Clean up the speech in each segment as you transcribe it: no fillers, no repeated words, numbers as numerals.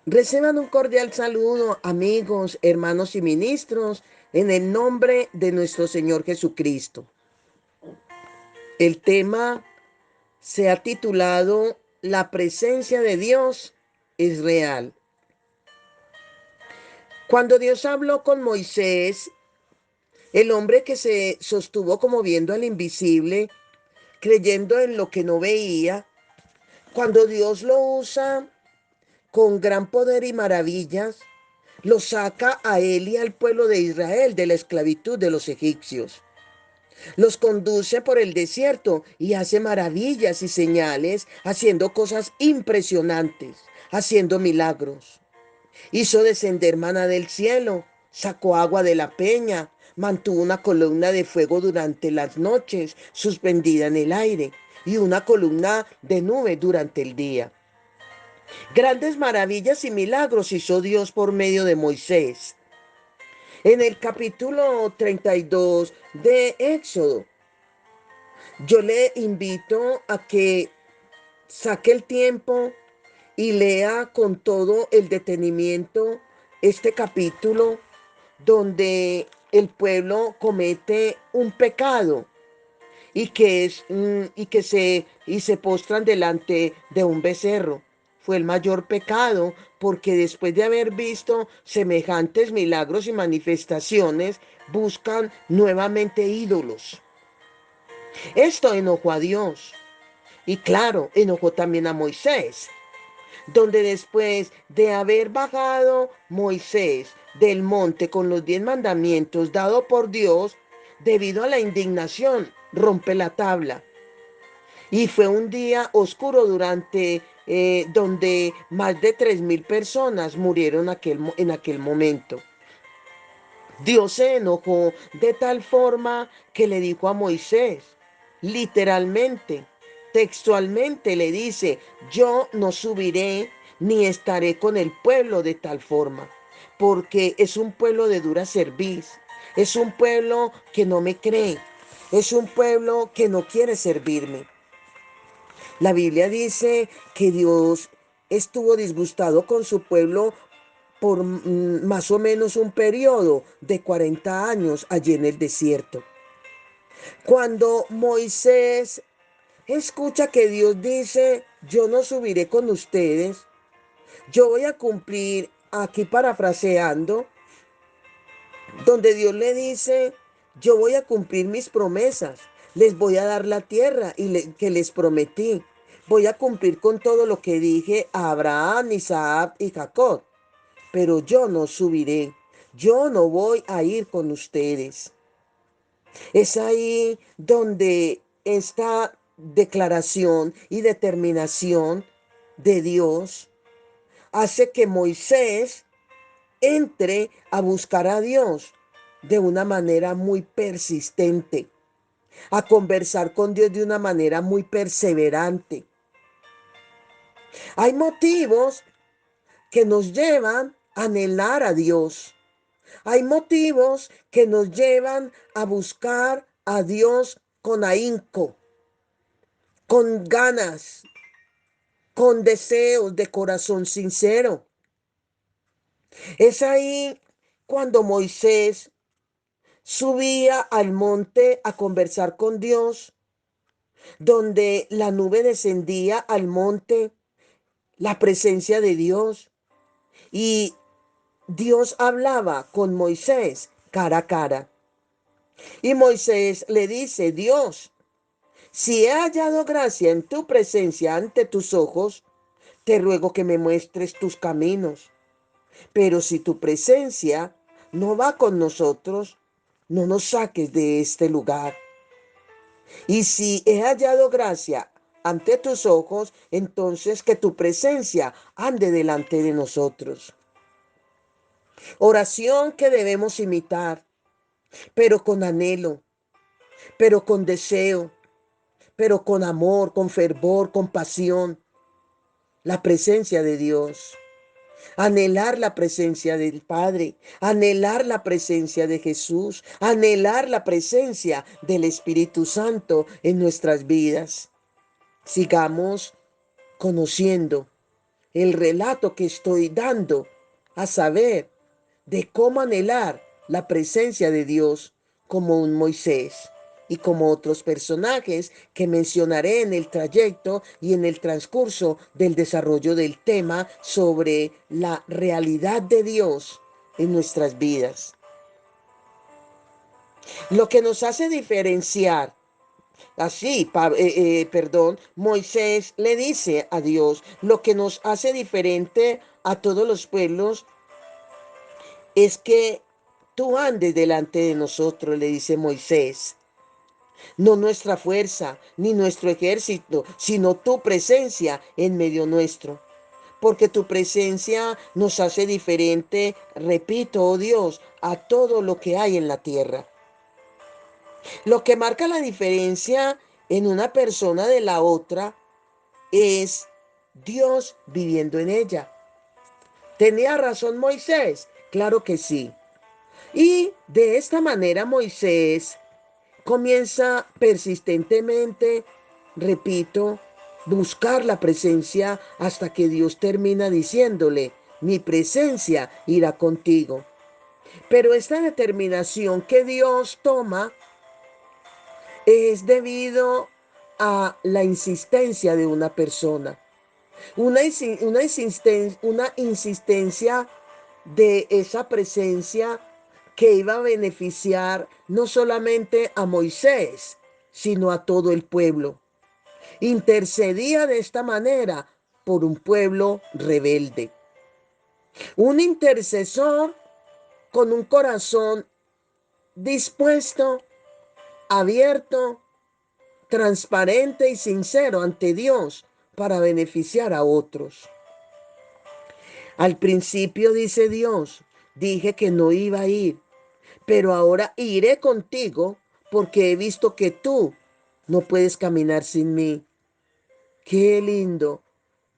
Reciban un cordial saludo, amigos, hermanos y ministros, en el nombre de nuestro Señor Jesucristo. El tema se ha titulado La presencia de Dios es real. Cuando Dios habló con Moisés, el hombre que se sostuvo como viendo al invisible, creyendo en lo que no veía, cuando Dios lo usa con gran poder y maravillas, lo saca a él y al pueblo de Israel de la esclavitud de los egipcios. Los conduce por el desierto y hace maravillas y señales, haciendo cosas impresionantes, haciendo milagros. Hizo descender maná del cielo, sacó agua de la peña, mantuvo una columna de fuego durante las noches, suspendida en el aire, y una columna de nube durante el día. Grandes maravillas y milagros hizo Dios por medio de Moisés. En el capítulo 32 de Éxodo, yo le invito a que saque el tiempo y lea con todo el detenimiento este capítulo donde el pueblo comete un pecado y se postran delante de un becerro. Fue el mayor pecado porque después de haber visto semejantes milagros y manifestaciones, buscan nuevamente ídolos. Esto enojó a Dios y claro, enojó también a Moisés, donde después de haber bajado Moisés del monte con los 10 mandamientos dados por Dios, debido a la indignación, rompe la tabla. Y fue un día oscuro donde más de 3.000 personas murieron en aquel momento. Dios se enojó de tal forma que le dijo a Moisés, literalmente, textualmente le dice, yo no subiré ni estaré con el pueblo de tal forma, porque es un pueblo de dura cerviz, es un pueblo que no me cree, es un pueblo que no quiere servirme. La Biblia dice que Dios estuvo disgustado con su pueblo por más o menos un periodo de 40 años allí en el desierto. Cuando Moisés escucha que Dios dice, yo no subiré con ustedes, yo voy a cumplir, aquí parafraseando, donde Dios le dice, yo voy a cumplir mis promesas, les voy a dar la tierra que les prometí, voy a cumplir con todo lo que dije a Abraham, Isaac y Jacob, pero yo no subiré, yo no voy a ir con ustedes. Es ahí donde esta declaración y determinación de Dios hace que Moisés entre a buscar a Dios de una manera muy persistente, a conversar con Dios de una manera muy perseverante. Hay motivos que nos llevan a anhelar a Dios. Hay motivos que nos llevan a buscar a Dios con ahínco, con ganas, con deseos de corazón sincero. Es ahí cuando Moisés subía al monte a conversar con Dios, donde la nube descendía al monte, la presencia de Dios, y Dios hablaba con Moisés cara a cara. Y Moisés le dice, Dios, si he hallado gracia en tu presencia ante tus ojos, te ruego que me muestres tus caminos. Pero si tu presencia no va con nosotros, no nos saques de este lugar. Y si he hallado gracia ante tus ojos, entonces que tu presencia ande delante de nosotros. Oración que debemos imitar, pero con anhelo, pero con deseo, pero con amor, con fervor, con pasión. La presencia de Dios. Anhelar la presencia del Padre, anhelar la presencia de Jesús, anhelar la presencia del Espíritu Santo en nuestras vidas. Sigamos conociendo, el relato que estoy dando a saber de cómo anhelar la presencia de Dios como un Moisés y como otros personajes que mencionaré en el trayecto y en el transcurso del desarrollo del tema sobre la realidad de Dios en nuestras vidas. Lo que nos hace diferenciar, Moisés le dice a Dios, lo que nos hace diferente a todos los pueblos es que tú andes delante de nosotros, le dice Moisés. No nuestra fuerza ni nuestro ejército, sino tu presencia en medio nuestro. Porque tu presencia nos hace diferente, repito, oh Dios, a todo lo que hay en la tierra. Lo que marca la diferencia en una persona de la otra es Dios viviendo en ella. ¿Tenía razón Moisés? Claro que sí. Y de esta manera Moisés comienza persistentemente, repito, buscar la presencia hasta que Dios termina diciéndole, mi presencia irá contigo. Pero esta determinación que Dios toma es debido a la insistencia de una persona. Una insistencia de esa presencia que iba a beneficiar no solamente a Moisés, sino a todo el pueblo. Intercedía de esta manera por un pueblo rebelde. Un intercesor con un corazón dispuesto, abierto, transparente y sincero ante Dios para beneficiar a otros. Al principio, dice Dios, dije que no iba a ir, pero ahora iré contigo porque he visto que tú no puedes caminar sin mí. Qué lindo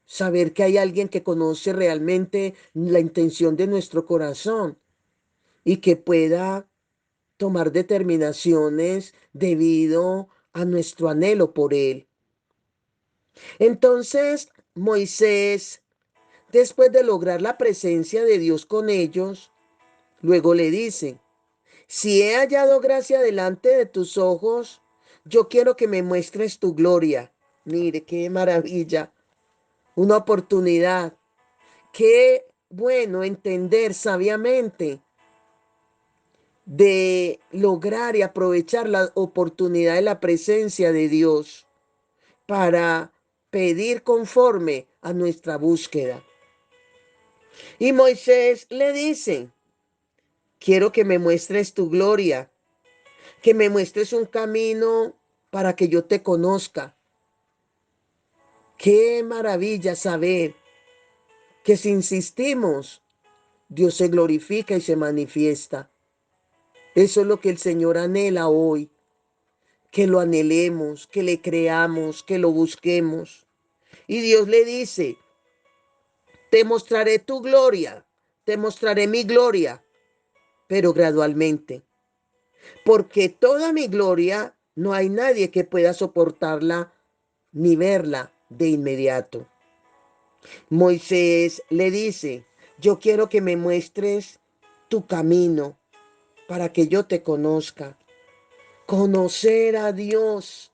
saber que hay alguien que conoce realmente la intención de nuestro corazón y que pueda tomar determinaciones debido a nuestro anhelo por él. Entonces, Moisés, después de lograr la presencia de Dios con ellos, luego le dice, si he hallado gracia delante de tus ojos, yo quiero que me muestres tu gloria. Mire, qué maravilla, una oportunidad. Qué bueno entender sabiamente de lograr y aprovechar la oportunidad de la presencia de Dios para pedir conforme a nuestra búsqueda. Y Moisés le dice, quiero que me muestres tu gloria, que me muestres un camino para que yo te conozca. Qué maravilla saber que si insistimos, Dios se glorifica y se manifiesta. Eso es lo que el Señor anhela hoy, que lo anhelemos, que le creamos, que lo busquemos. Y Dios le dice, te mostraré tu gloria, te mostraré mi gloria, pero gradualmente. Porque toda mi gloria no hay nadie que pueda soportarla ni verla de inmediato. Moisés le dice, yo quiero que me muestres tu camino para que yo te conozca. Conocer a Dios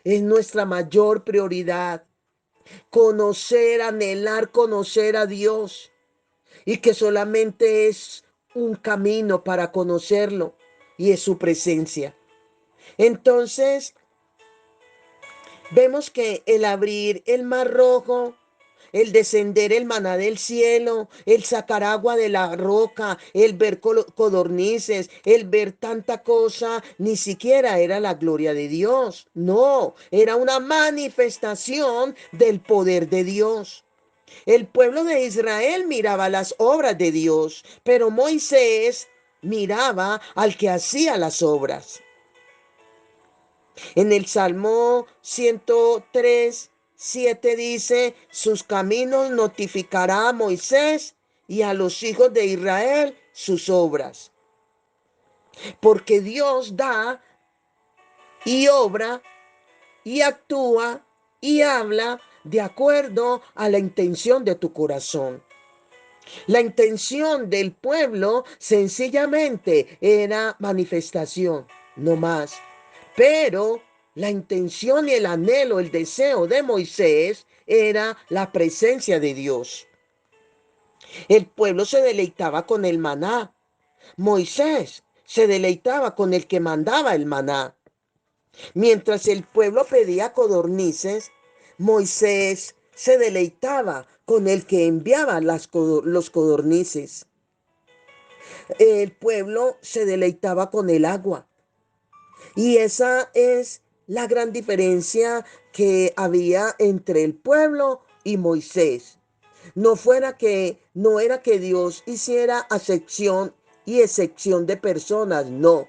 es nuestra mayor prioridad. Conocer, anhelar conocer a Dios y que solamente es un camino para conocerlo y es su presencia. Entonces, vemos que el abrir el mar rojo, el descender el maná del cielo, el sacar agua de la roca, el ver codornices, el ver tanta cosa, ni siquiera era la gloria de Dios. No, era una manifestación del poder de Dios. El pueblo de Israel miraba las obras de Dios, pero Moisés miraba al que hacía las obras. En el Salmo 103, 7 dice, sus caminos notificará a Moisés y a los hijos de Israel sus obras. Porque Dios da y obra y actúa y habla de acuerdo a la intención de tu corazón. La intención del pueblo sencillamente era manifestación, no más. Pero la intención y el anhelo, el deseo de Moisés era la presencia de Dios. El pueblo se deleitaba con el maná. Moisés se deleitaba con el que mandaba el maná. Mientras el pueblo pedía codornices, Moisés se deleitaba con el que enviaba los codornices. El pueblo se deleitaba con el agua. Y esa es la gran diferencia que había entre el pueblo y Moisés. No era que Dios hiciera acepción y excepción de personas, no.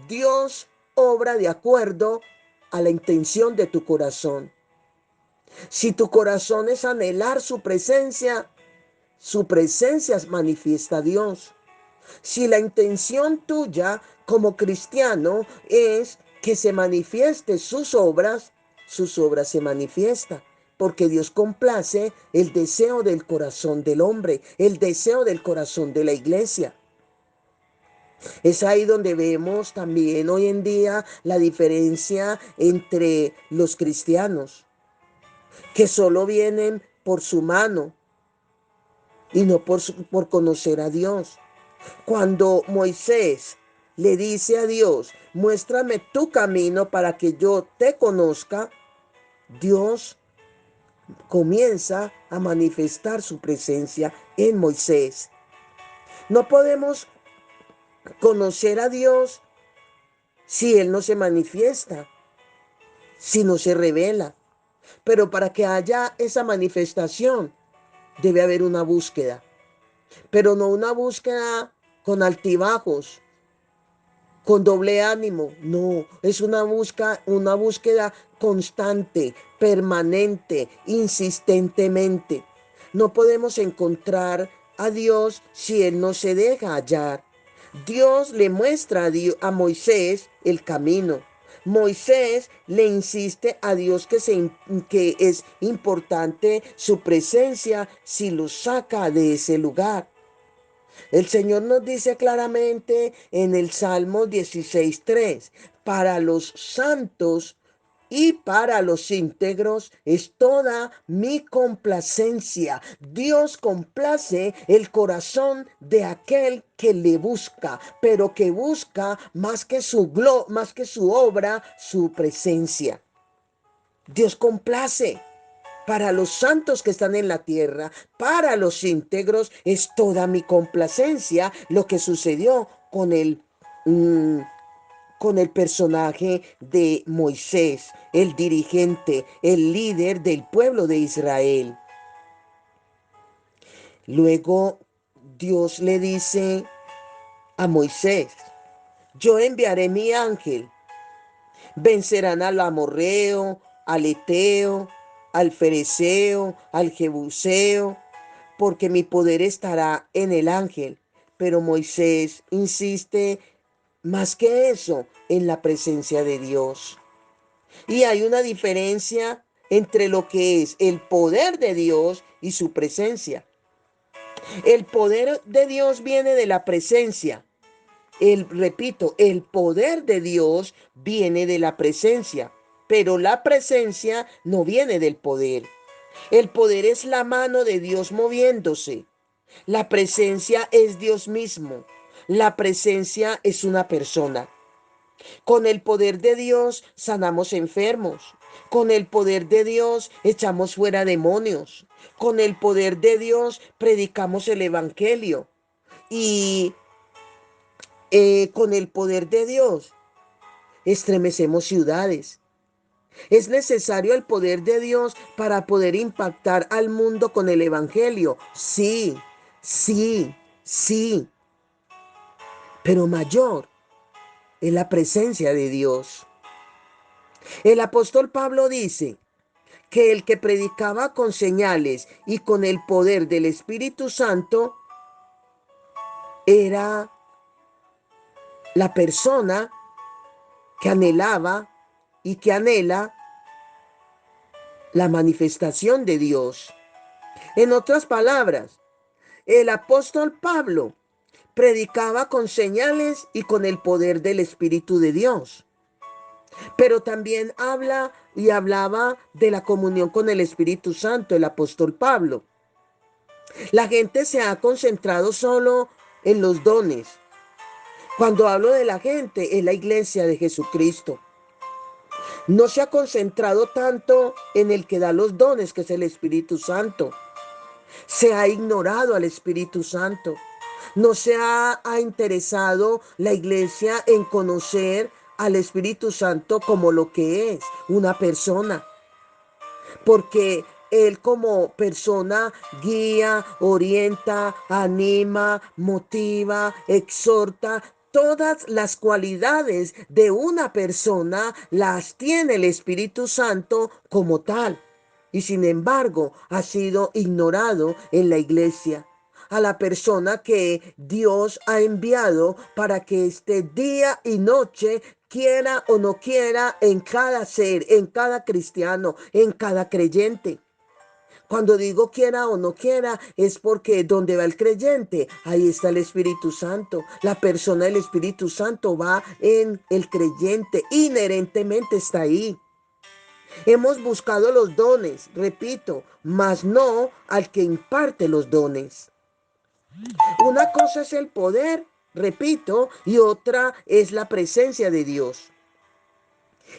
Dios obra de acuerdo a la intención de tu corazón. Si tu corazón es anhelar su presencia manifiesta a Dios. Si la intención tuya como cristiano es que se manifieste sus obras se manifiestan. Porque Dios complace el deseo del corazón del hombre, el deseo del corazón de la iglesia. Es ahí donde vemos también hoy en día la diferencia entre los cristianos, que solo vienen por su mano y no por conocer a Dios. Cuando Moisés le dice a Dios, muéstrame tu camino para que yo te conozca, Dios comienza a manifestar su presencia en Moisés. No podemos conocer a Dios si Él no se manifiesta, si no se revela. Pero para que haya esa manifestación, debe haber una búsqueda. Pero no una búsqueda con altibajos, con doble ánimo. No, es una búsqueda constante, permanente, insistentemente. No podemos encontrar a Dios si Él no se deja hallar. Dios le muestra a Moisés el camino. Moisés le insiste a Dios que es importante su presencia si lo saca de ese lugar. El Señor nos dice claramente en el Salmo 16:3, para los santos y para los íntegros es toda mi complacencia. Dios complace el corazón de aquel que le busca, pero que busca más que su obra, su presencia. Dios complace. Para los santos que están en la tierra, para los íntegros, es toda mi complacencia lo que sucedió mm, con el personaje de Moisés, el dirigente, el líder del pueblo de Israel. Luego Dios le dice a Moisés, yo enviaré mi ángel. Vencerán al amorreo, al eteo, al fereceo, al jebuseo, porque mi poder estará en el ángel. Pero Moisés insiste más que eso en la presencia de Dios. Y hay una diferencia entre lo que es el poder de Dios y su presencia. El poder de Dios viene de la presencia. Repito, el poder de Dios viene de la presencia, pero la presencia no viene del poder. El poder es la mano de Dios moviéndose. La presencia es Dios mismo. La presencia es una persona. Con el poder de Dios sanamos enfermos. Con el poder de Dios echamos fuera demonios. Con el poder de Dios predicamos el evangelio. Y con el poder de Dios estremecemos ciudades. Es necesario el poder de Dios para poder impactar al mundo con el evangelio. Sí, sí, sí. Pero mayor es la presencia de Dios. El apóstol Pablo dice que el que predicaba con señales y con el poder del Espíritu Santo era la persona que anhelaba y que anhela la manifestación de Dios. En otras palabras, el apóstol Pablo predicaba con señales y con el poder del Espíritu de Dios. Pero también hablaba de la comunión con el Espíritu Santo, el apóstol Pablo. La gente se ha concentrado solo en los dones. Cuando hablo de la gente, es la iglesia de Jesucristo. No se ha concentrado tanto en el que da los dones, que es el Espíritu Santo. Se ha ignorado al Espíritu Santo. No se ha interesado la iglesia en conocer al Espíritu Santo como lo que es, una persona. Porque Él como persona guía, orienta, anima, motiva, exhorta. Todas las cualidades de una persona las tiene el Espíritu Santo como tal. Y sin embargo ha sido ignorado en la iglesia. A la persona que Dios ha enviado para que esté día y noche, quiera o no quiera, en cada ser, en cada cristiano, en cada creyente. Cuando digo quiera o no quiera, es porque donde va el creyente, ahí está el Espíritu Santo. La persona del Espíritu Santo va en el creyente, inherentemente está ahí. Hemos buscado los dones, repito, mas no al que imparte los dones. Una cosa es el poder, repito, y otra es la presencia de Dios.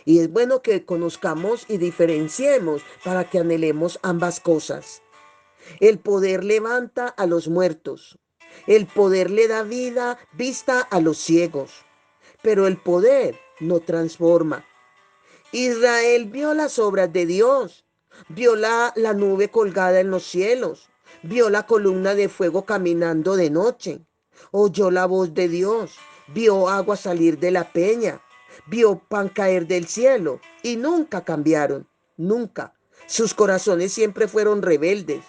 Y es bueno que conozcamos y diferenciemos para que anhelemos ambas cosas. El poder levanta a los muertos. El poder le da vista a los ciegos. Pero el poder no transforma. Israel vio las obras de Dios. Vio la nube colgada en los cielos. Vio la columna de fuego caminando de noche. Oyó la voz de Dios. Vio agua salir de la peña. Vio pan caer del cielo. Y nunca cambiaron. Nunca. Sus corazones siempre fueron rebeldes.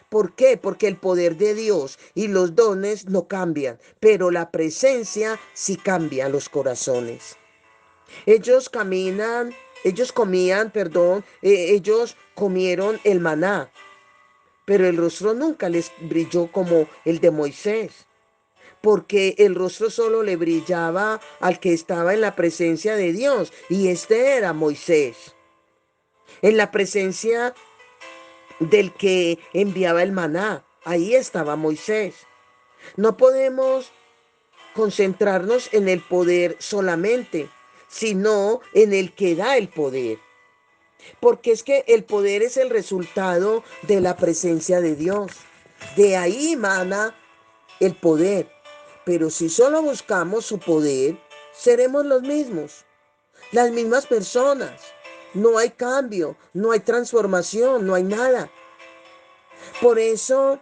¿Por qué? Porque el poder de Dios y los dones no cambian, pero la presencia sí cambia los corazones. Ellos caminan, ellos comían, perdón, ellos comieron el maná, pero el rostro nunca les brilló como el de Moisés, porque el rostro solo le brillaba al que estaba en la presencia de Dios, y este era Moisés. En la presencia del que enviaba el maná, ahí estaba Moisés. No podemos concentrarnos en el poder solamente, sino en el que da el poder. Porque es que el poder es el resultado de la presencia de Dios. De ahí emana el poder. Pero si solo buscamos su poder, seremos los mismos, las mismas personas. No hay cambio, no hay transformación, no hay nada. Por eso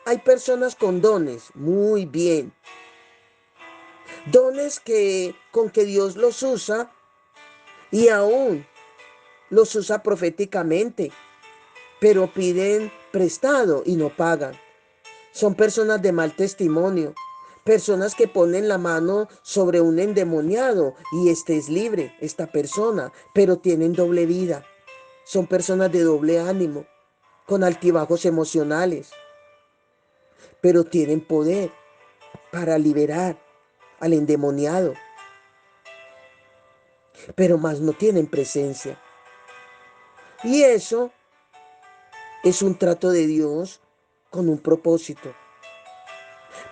hay personas con dones, muy bien. Dones con que Dios los usa y aún los usa proféticamente, pero piden prestado y no pagan. Son personas de mal testimonio, personas que ponen la mano sobre un endemoniado y este es libre, esta persona, pero tienen doble vida. Son personas de doble ánimo, con altibajos emocionales, pero tienen poder para liberar al endemoniado, pero más no tienen presencia. Y eso es un trato de Dios con un propósito.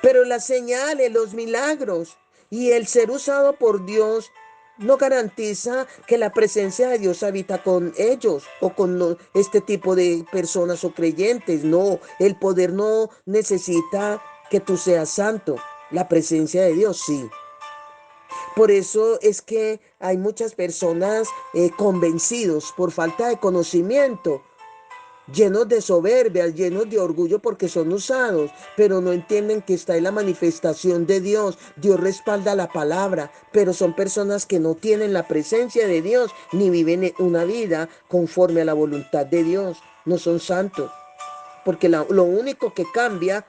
Pero las señales, los milagros y el ser usado por Dios no garantiza que la presencia de Dios habita con ellos o con este tipo de personas o creyentes. No, el poder no necesita que tú seas santo. La presencia de Dios sí. Por eso es que hay muchas personas convencidos por falta de conocimiento, llenos de soberbia, llenos de orgullo porque son usados, pero no entienden que está en la manifestación de Dios. Dios respalda la palabra, pero son personas que no tienen la presencia de Dios ni viven una vida conforme a la voluntad de Dios. No son santos, porque lo único que cambia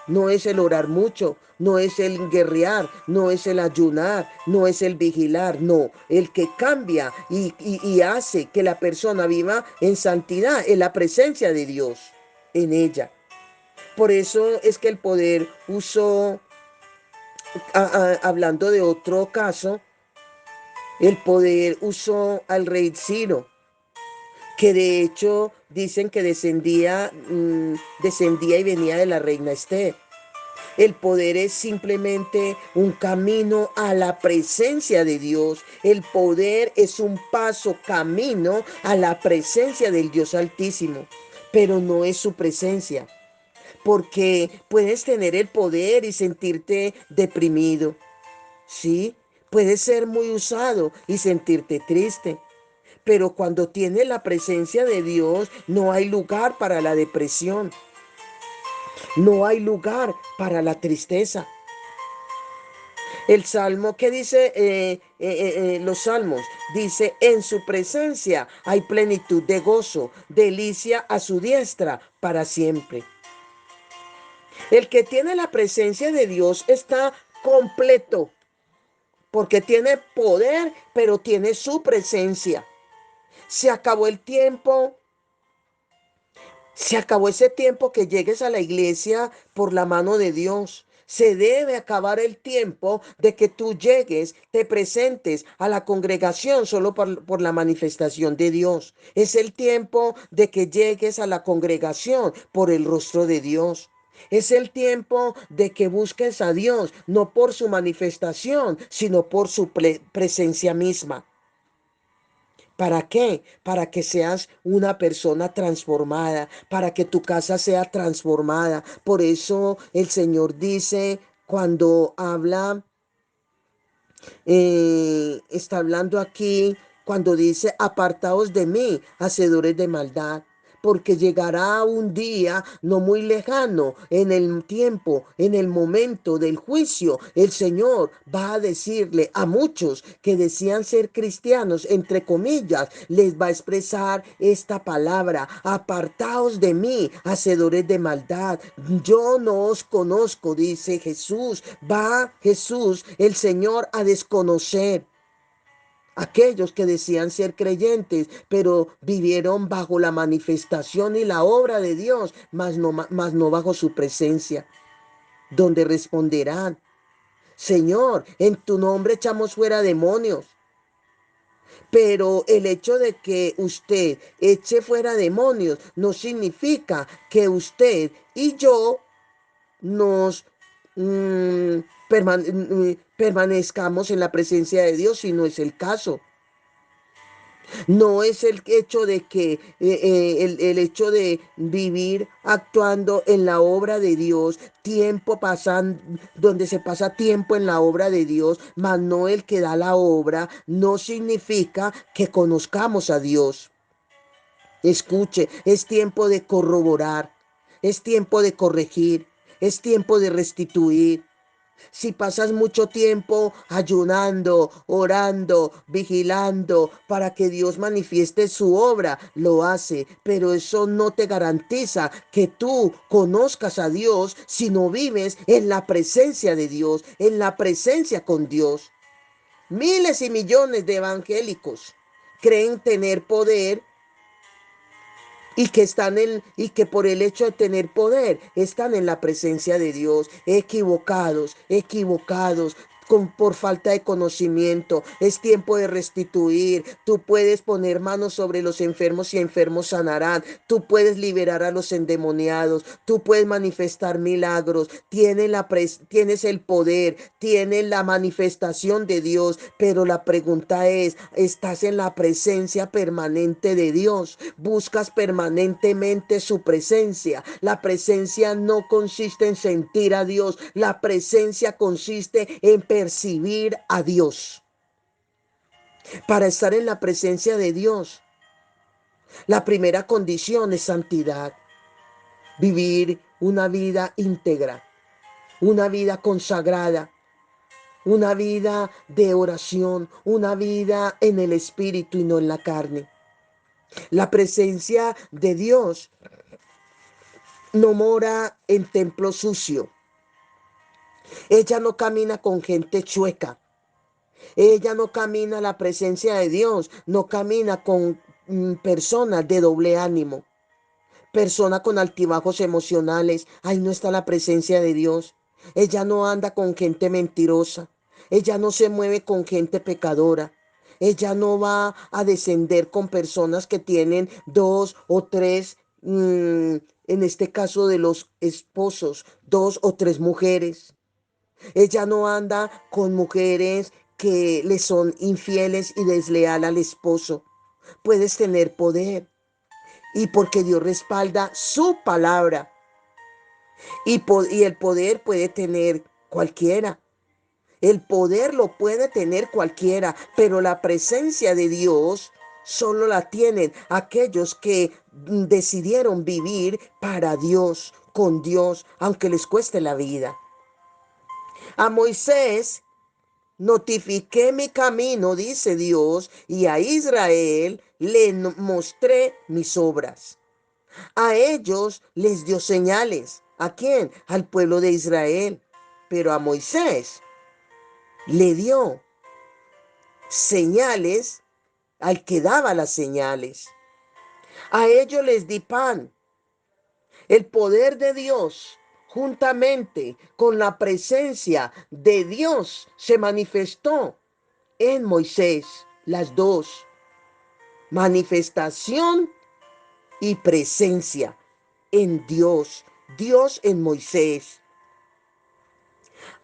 no es el orar mucho, no es el guerrear, no es el ayunar, no es el vigilar, no. El que cambia y hace que la persona viva en santidad es la presencia de Dios en ella. Por eso es que el poder usó, hablando de otro caso, el poder usó al rey Ciro, que de hecho dicen que descendía y venía de la reina Esther. El poder es simplemente un camino a la presencia de Dios. El poder es un paso camino a la presencia del Dios Altísimo, pero no es su presencia, porque puedes tener el poder y sentirte deprimido, ¿sí? Puedes ser muy usado y sentirte triste. Pero cuando tienes la presencia de Dios, no hay lugar para la depresión, no hay lugar para la tristeza. El salmo que dice, los salmos, dice, en su presencia hay plenitud de gozo, delicia a su diestra para siempre. El que tiene la presencia de Dios está completo, porque tiene poder, pero tiene su presencia. Se acabó el tiempo. Se acabó ese tiempo que llegues a la iglesia por la mano de Dios. Se debe acabar el tiempo de que tú llegues, te presentes a la congregación solo por la manifestación de Dios. Es el tiempo de que llegues a la congregación por el rostro de Dios. Es el tiempo de que busques a Dios, no por su manifestación, sino por su presencia misma. ¿Para qué? Para que seas una persona transformada, para que tu casa sea transformada. Por eso el Señor dice cuando habla, está hablando aquí, cuando dice, apartaos de mí, hacedores de maldad. Porque llegará un día no muy lejano, en el tiempo, en el momento del juicio, el Señor va a decirle a muchos que decían ser cristianos, entre comillas, les va a expresar esta palabra: apartaos de mí, hacedores de maldad. Yo no os conozco, dice Jesús. Va Jesús, el Señor, a desconocer aquellos que decían ser creyentes, pero vivieron bajo la manifestación y la obra de Dios, mas no bajo su presencia, donde responderán: Señor, en tu nombre echamos fuera demonios. Pero el hecho de que usted eche fuera demonios no significa que usted y yo nos permanezcamos en la presencia de Dios, si no es el caso. No es el hecho de que el hecho de vivir actuando en la obra de Dios, tiempo pasan, donde se pasa tiempo en la obra de Dios, mas no el que da la obra, no significa que conozcamos a Dios. Escuche, es tiempo de corroborar, es tiempo de corregir, es tiempo de restituir. Si pasas mucho tiempo ayunando, orando, vigilando para que Dios manifieste su obra, lo hace, pero eso no te garantiza que tú conozcas a Dios si no vives en la presencia de Dios, en la presencia con Dios. Miles y millones de evangélicos creen tener poder y que por el hecho de tener poder están en la presencia de Dios, equivocados, equivocados. Por falta de conocimiento, es tiempo de restituir. Tú puedes poner manos sobre los enfermos y enfermos sanarán. Tú puedes liberar a los endemoniados. Tú puedes manifestar milagros. Tienes el poder, tienes la manifestación de Dios. Pero la pregunta es: ¿estás en la presencia permanente de Dios? ¿Buscas permanentemente su presencia? La presencia no consiste en sentir a Dios. La presencia consiste en percibir a Dios. Para estar en la presencia de Dios, la primera condición es santidad. Vivir una vida íntegra, una vida consagrada, una vida de oración, una vida en el espíritu y no en la carne. La presencia de Dios no mora en templo sucio. Ella no camina con gente chueca. Ella no camina a la presencia de Dios. No camina con personas de doble ánimo. Persona con altibajos emocionales. Ahí no está la presencia de Dios. Ella no anda con gente mentirosa. Ella no se mueve con gente pecadora. Ella no va a descender con personas que tienen dos o tres, en este caso de los esposos, dos o tres mujeres. Ella no anda con mujeres que le son infieles y desleal al esposo. Puedes tener poder y porque Dios respalda su palabra y el poder puede tener cualquiera. El poder lo puede tener cualquiera, pero la presencia de Dios solo la tienen aquellos que decidieron vivir para Dios, con Dios, aunque les cueste la vida. A Moisés notifiqué mi camino, dice Dios, y a Israel le mostré mis obras. A ellos les dio señales. ¿A quién? Al pueblo de Israel. Pero a Moisés le dio señales al que daba las señales. A ellos les di pan. El poder de Dios, juntamente con la presencia de Dios, se manifestó en Moisés. Las dos, manifestación y presencia en Dios. Dios en Moisés.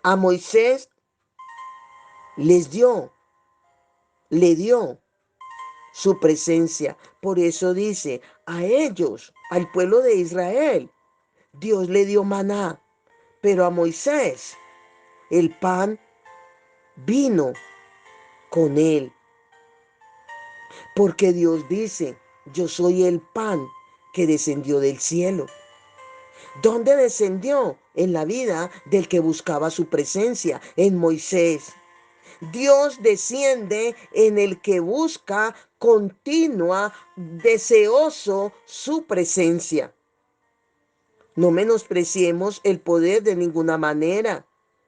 A Moisés les dio, le dio su presencia. Por eso dice, a ellos, al pueblo de Israel, Dios le dio maná, pero a Moisés el pan vino con él. Porque Dios dice, yo soy el pan que descendió del cielo. ¿Dónde descendió? En la vida del que buscaba su presencia, en Moisés. Dios desciende en el que busca continua, deseoso su presencia. No menospreciemos el poder de ninguna manera,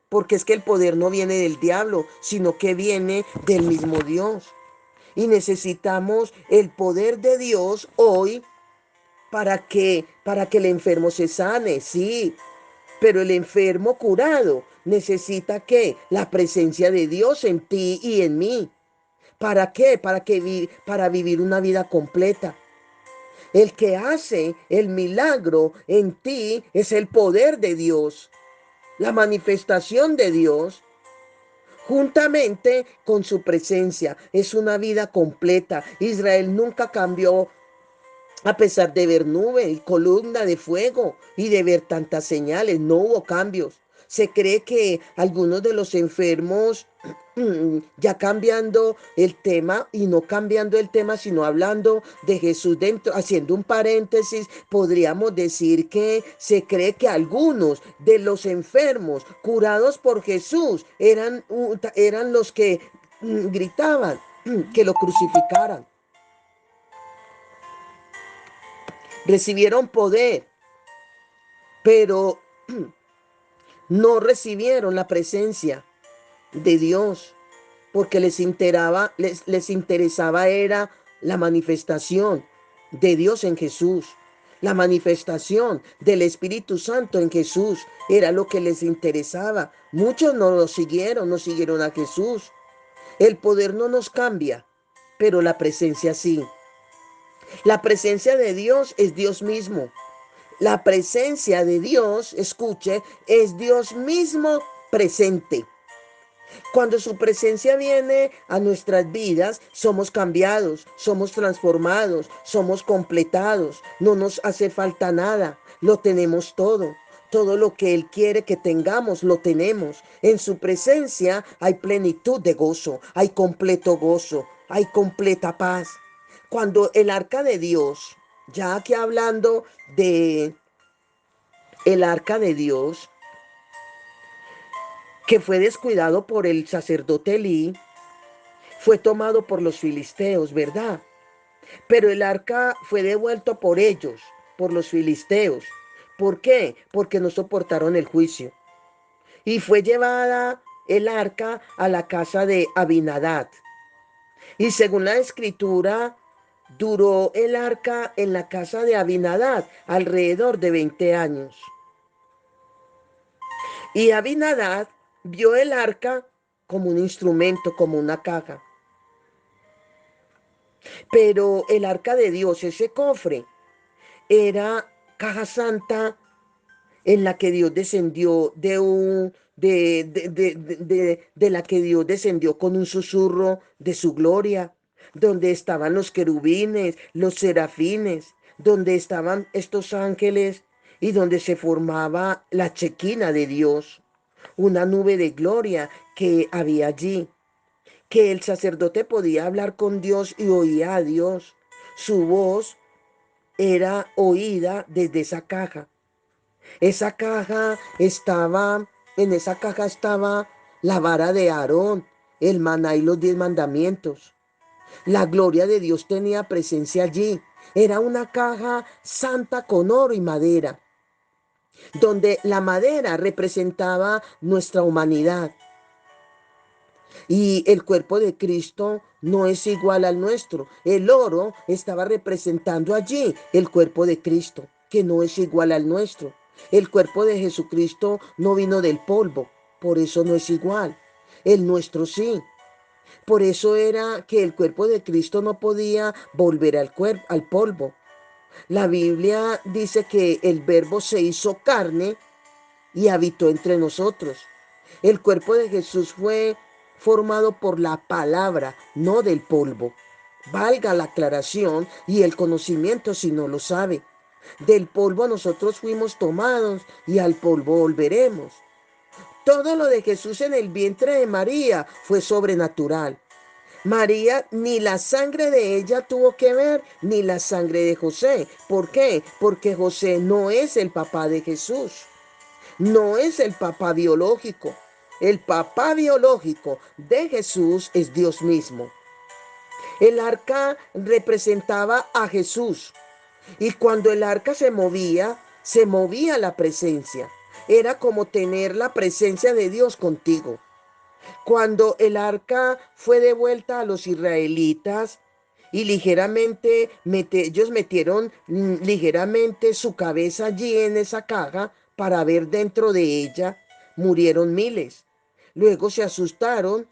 porque es que el poder no viene del diablo, sino que viene del mismo Dios. Y necesitamos el poder de Dios hoy para que el enfermo se sane, sí, pero el enfermo curado necesita ¿qué? La presencia de Dios en ti y en mí. ¿Para qué? Para vivir una vida completa. El que hace el milagro en ti es el poder de Dios, la manifestación de Dios, juntamente con su presencia. Es una vida completa. Israel nunca cambió a pesar de ver nube y columna de fuego y de ver tantas señales. No hubo cambios. Se cree que algunos de los enfermos, ya cambiando el tema y no cambiando el tema, sino hablando de Jesús dentro, haciendo un paréntesis, podríamos decir que se cree que algunos de los enfermos curados por Jesús eran los que gritaban que lo crucificaran. Recibieron poder, pero no recibieron la presencia de Dios, porque les interesaba era la manifestación de Dios en Jesús. La manifestación del Espíritu Santo en Jesús era lo que les interesaba. Muchos no siguieron a Jesús. El poder no nos cambia, pero la presencia sí. La presencia de Dios es Dios mismo. La presencia de Dios, escuche, es Dios mismo presente. Cuando su presencia viene a nuestras vidas, somos cambiados, somos transformados, somos completados. No nos hace falta nada, lo tenemos todo. Todo lo que Él quiere que tengamos, lo tenemos. En su presencia hay plenitud de gozo, hay completa paz. Cuando el arca de Dios, ya que hablando de el arca de Dios, que fue descuidado por el sacerdote Elí, fue tomado por los filisteos, ¿verdad? Pero el arca fue devuelto por ellos, por los filisteos. ¿Por qué? Porque no soportaron el juicio. Y fue llevada el arca a la casa de Abinadab. Y según la escritura, duró el arca en la casa de Abinadab alrededor de 20 años. Y Abinadab vio el arca como un instrumento, como una caja. Pero el arca de Dios, ese cofre, era caja santa en la que Dios descendió de la que Dios descendió con un susurro de su gloria, donde estaban los querubines, los serafines, donde estaban estos ángeles y donde se formaba la chequina de Dios, una nube de gloria que había allí, que el sacerdote podía hablar con Dios y oía a Dios. Su voz era oída desde esa caja. Esa caja estaba, en esa caja estaba la vara de Aarón, el maná y los 10 mandamientos. La gloria de Dios tenía presencia allí. Era una caja santa con oro y madera, donde la madera representaba nuestra humanidad. Y el cuerpo de Cristo no es igual al nuestro. El oro estaba representando allí el cuerpo de Cristo, que no es igual al nuestro. El cuerpo de Jesucristo no vino del polvo, por eso no es igual. El nuestro sí. Por eso era que el cuerpo de Cristo no podía volver al polvo. La Biblia dice que el verbo se hizo carne y habitó entre nosotros. El cuerpo de Jesús fue formado por la palabra, no del polvo. Valga la aclaración y el conocimiento si no lo sabe. Del polvo nosotros fuimos tomados y al polvo volveremos. Todo lo de Jesús en el vientre de María fue sobrenatural. María, ni la sangre de ella tuvo que ver, ni la sangre de José. ¿Por qué? Porque José no es el papá de Jesús. No es el papá biológico. El papá biológico de Jesús es Dios mismo. El arca representaba a Jesús. Y cuando el arca se movía la presencia. Era como tener la presencia de Dios contigo. Cuando el arca fue devuelta a los israelitas y ellos metieron ligeramente su cabeza allí en esa caja para ver dentro de ella, murieron miles. Luego se asustaron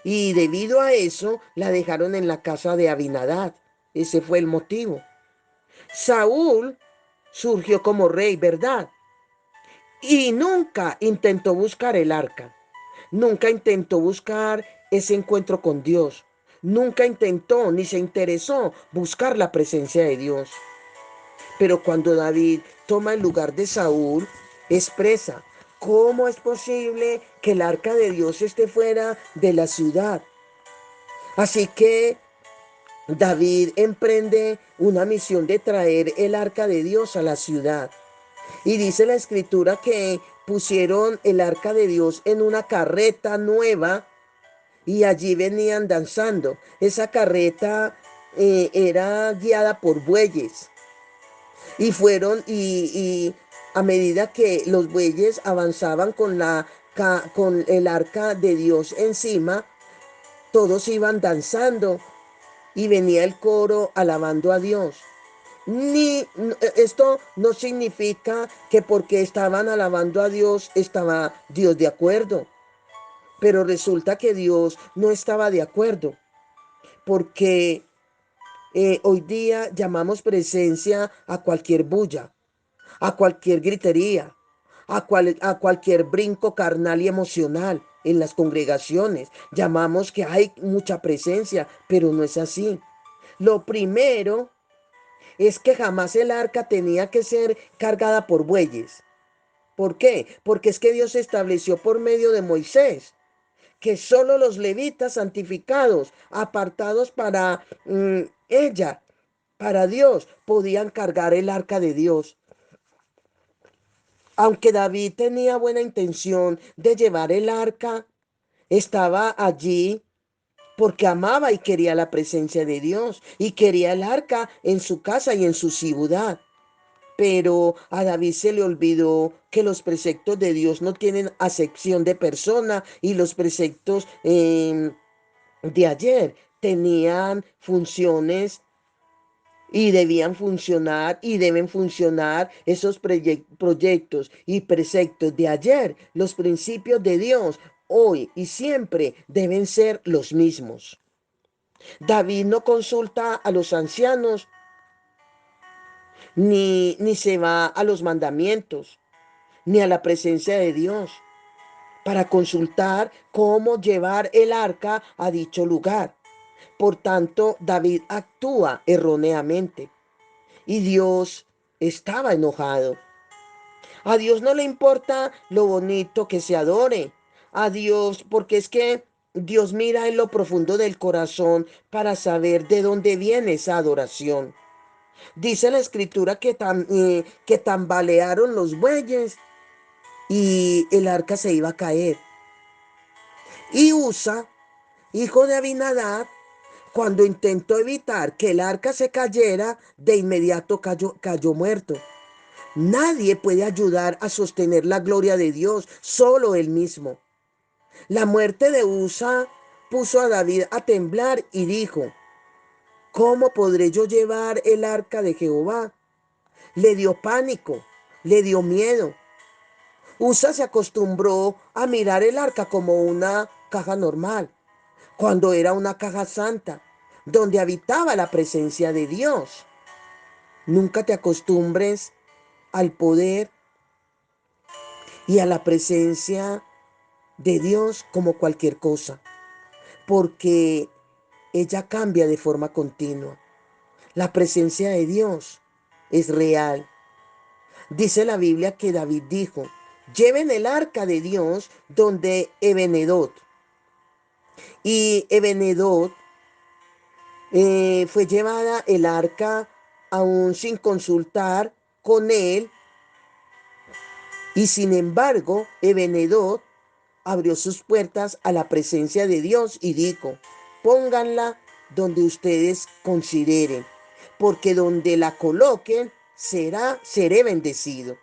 y debido a eso la dejaron en la casa de Abinadab. Ese fue el motivo. Saúl surgió como rey, ¿verdad? Y nunca intentó buscar el arca. Nunca intentó buscar ese encuentro con Dios. Nunca intentó ni se interesó buscar la presencia de Dios. Pero cuando David toma el lugar de Saúl, expresa, ¿cómo es posible que el arca de Dios esté fuera de la ciudad? Así que David emprende una misión de traer el arca de Dios a la ciudad. Y dice la escritura que pusieron el arca de Dios en una carreta nueva y allí venían danzando. Esa carreta era guiada por bueyes y a medida que los bueyes avanzaban con el arca de Dios encima, todos iban danzando y venía el coro alabando a Dios. Esto no significa que porque estaban alabando a Dios estaba Dios de acuerdo, pero resulta que Dios no estaba de acuerdo porque hoy día llamamos presencia a cualquier bulla, a cualquier gritería, a cualquier brinco carnal y emocional en las congregaciones. Llamamos que hay mucha presencia, pero no es así. Lo primero es que jamás el arca tenía que ser cargada por bueyes. ¿Por qué? Porque es que Dios estableció por medio de Moisés que solo los levitas santificados, apartados para ella, para Dios, podían cargar el arca de Dios. Aunque David tenía buena intención de llevar el arca, estaba allí porque amaba y quería la presencia de Dios y quería el arca en su casa y en su ciudad. pero a David se le olvidó que los preceptos de Dios no tienen acepción de persona y los preceptos de ayer tenían funciones y debían funcionar y deben funcionar esos proyectos y preceptos de ayer. Los principios de Dios hoy y siempre deben ser los mismos. David no consulta a los ancianos ni se va a los mandamientos ni a la presencia de Dios para consultar cómo llevar el arca a dicho lugar. Por tanto, David actúa erróneamente y Dios estaba enojado. A Dios no le importa lo bonito que se adore. A Dios, porque es que Dios mira en lo profundo del corazón para saber de dónde viene esa adoración. Dice la escritura que tambalearon los bueyes y el arca se iba a caer. Y Usa, hijo de Abinadab, cuando intentó evitar que el arca se cayera, de inmediato cayó muerto. Nadie puede ayudar a sostener la gloria de Dios, solo Él mismo. La muerte de Usa puso a David a temblar y dijo: ¿cómo podré yo llevar el arca de Jehová? Le dio pánico, le dio miedo. Usa se acostumbró a mirar el arca como una caja normal, cuando era una caja santa, donde habitaba la presencia de Dios. Nunca te acostumbres al poder y a la presencia de Dios como cualquier cosa, porque ella cambia de forma continua. La presencia de Dios es real. Dice la Biblia que David dijo: lleven el arca de Dios donde Ebenedot. Y Ebenedot fue llevada el arca aún sin consultar con él. Y sin embargo, Ebenedot abrió sus puertas a la presencia de Dios y dijo: pónganla donde ustedes consideren, porque donde la coloquen seré bendecido.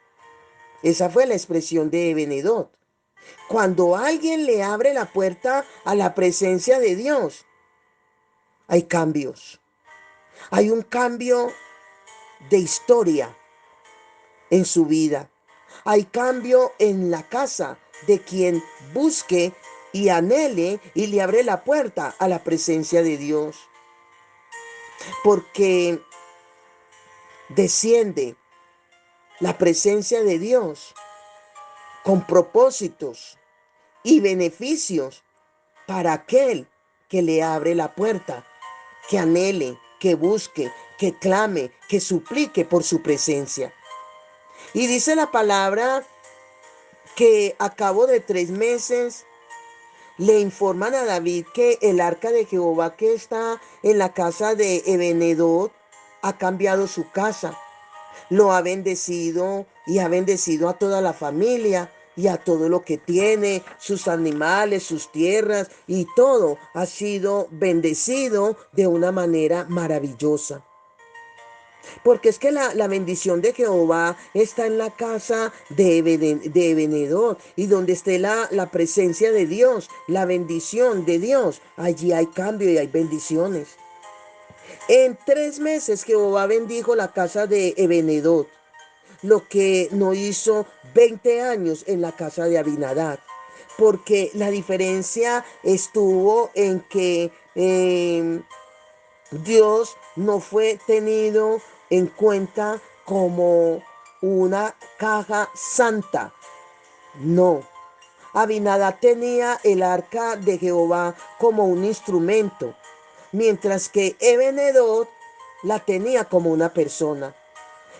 Esa fue la expresión de Ebenedot. Cuando alguien le abre la puerta a la presencia de Dios, hay cambios. Hay un cambio de historia en su vida. Hay cambio en la casa de quien busque y anhele y le abre la puerta a la presencia de Dios. Porque desciende la presencia de Dios con propósitos y beneficios para aquel que le abre la puerta, que anhele, que busque, que clame, que suplique por su presencia. Y dice la palabra que a cabo de 3 meses le informan a David que el arca de Jehová que está en la casa de Ebenedot ha cambiado su casa. Lo ha bendecido y ha bendecido a toda la familia y a todo lo que tiene, sus animales, sus tierras y todo ha sido bendecido de una manera maravillosa. Porque es que la bendición de Jehová está en la casa de Ebenedot, y donde esté la presencia de Dios, la bendición de Dios, allí hay cambio y hay bendiciones. En 3 meses Jehová bendijo la casa de Ebenedot, lo que no hizo 20 años en la casa de Abinadab, porque la diferencia estuvo en que Dios no fue tenido en cuenta como una caja santa. No. Abinadab tenía el arca de Jehová como un instrumento, mientras que Ebenedot la tenía como una persona.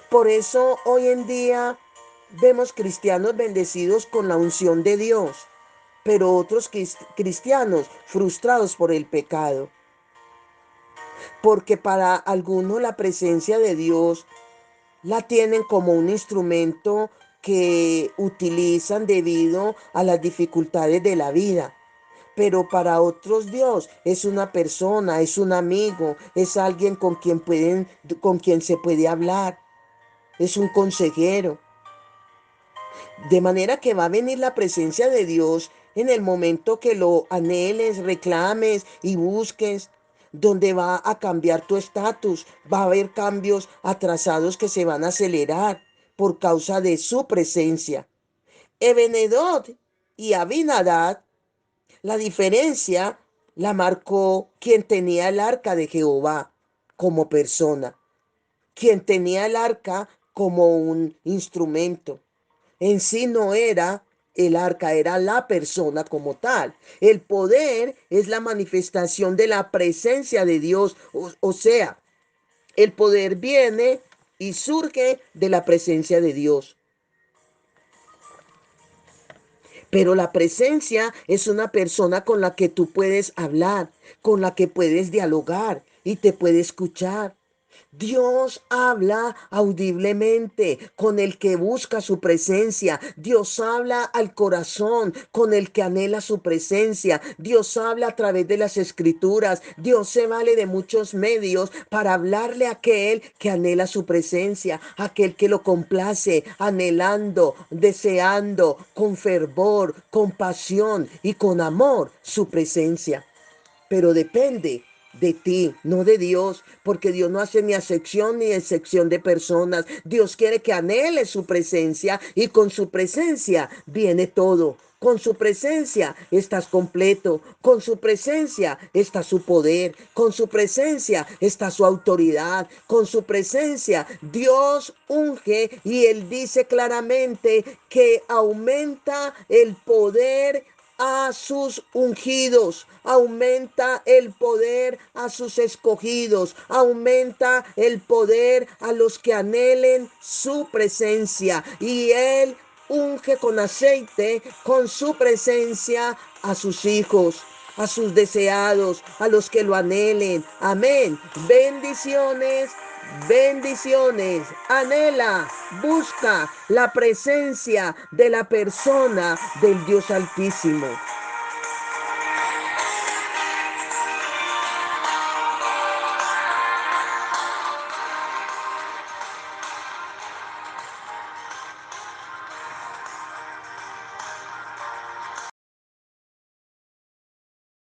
Por eso hoy en día vemos cristianos bendecidos con la unción de Dios, pero otros cristianos frustrados por el pecado. Porque para algunos la presencia de Dios la tienen como un instrumento que utilizan debido a las dificultades de la vida. Pero para otros Dios es una persona, es un amigo, es alguien con quien se puede hablar. es un consejero. De manera que va a venir la presencia de Dios en el momento que lo anheles, reclames y busques, donde va a cambiar tu estatus. Va a haber cambios atrasados que se van a acelerar por causa de su presencia. Ebenedot y Abinadab, la diferencia la marcó quien tenía el arca de Jehová como persona, quien tenía el arca como un instrumento. En sí no era el arca, era la persona como tal. El poder es la manifestación de la presencia de Dios. O sea, el poder viene y surge de la presencia de Dios. Pero la presencia es una persona con la que tú puedes hablar, con la que puedes dialogar y te puede escuchar. Dios habla audiblemente con el que busca su presencia. Dios habla al corazón con el que anhela su presencia. Dios habla a través de las escrituras. Dios se vale de muchos medios para hablarle a aquel que anhela su presencia, aquel que lo complace, anhelando, deseando, con fervor, con pasión y con amor su presencia. Pero depende de ti, no de Dios, porque Dios no hace ni acepción ni excepción de personas. Dios quiere que anheles su presencia y con su presencia viene todo. Con su presencia estás completo, con su presencia está su poder, con su presencia está su autoridad, con su presencia Dios unge y Él dice claramente que aumenta el poder a sus ungidos, aumenta el poder a sus escogidos, aumenta el poder a los que anhelen su presencia. Y Él unge con aceite, con su presencia, a sus hijos, a sus deseados, a los que lo anhelen. Amén. Bendiciones. Bendiciones, anhela, busca la presencia de la persona del Dios Altísimo.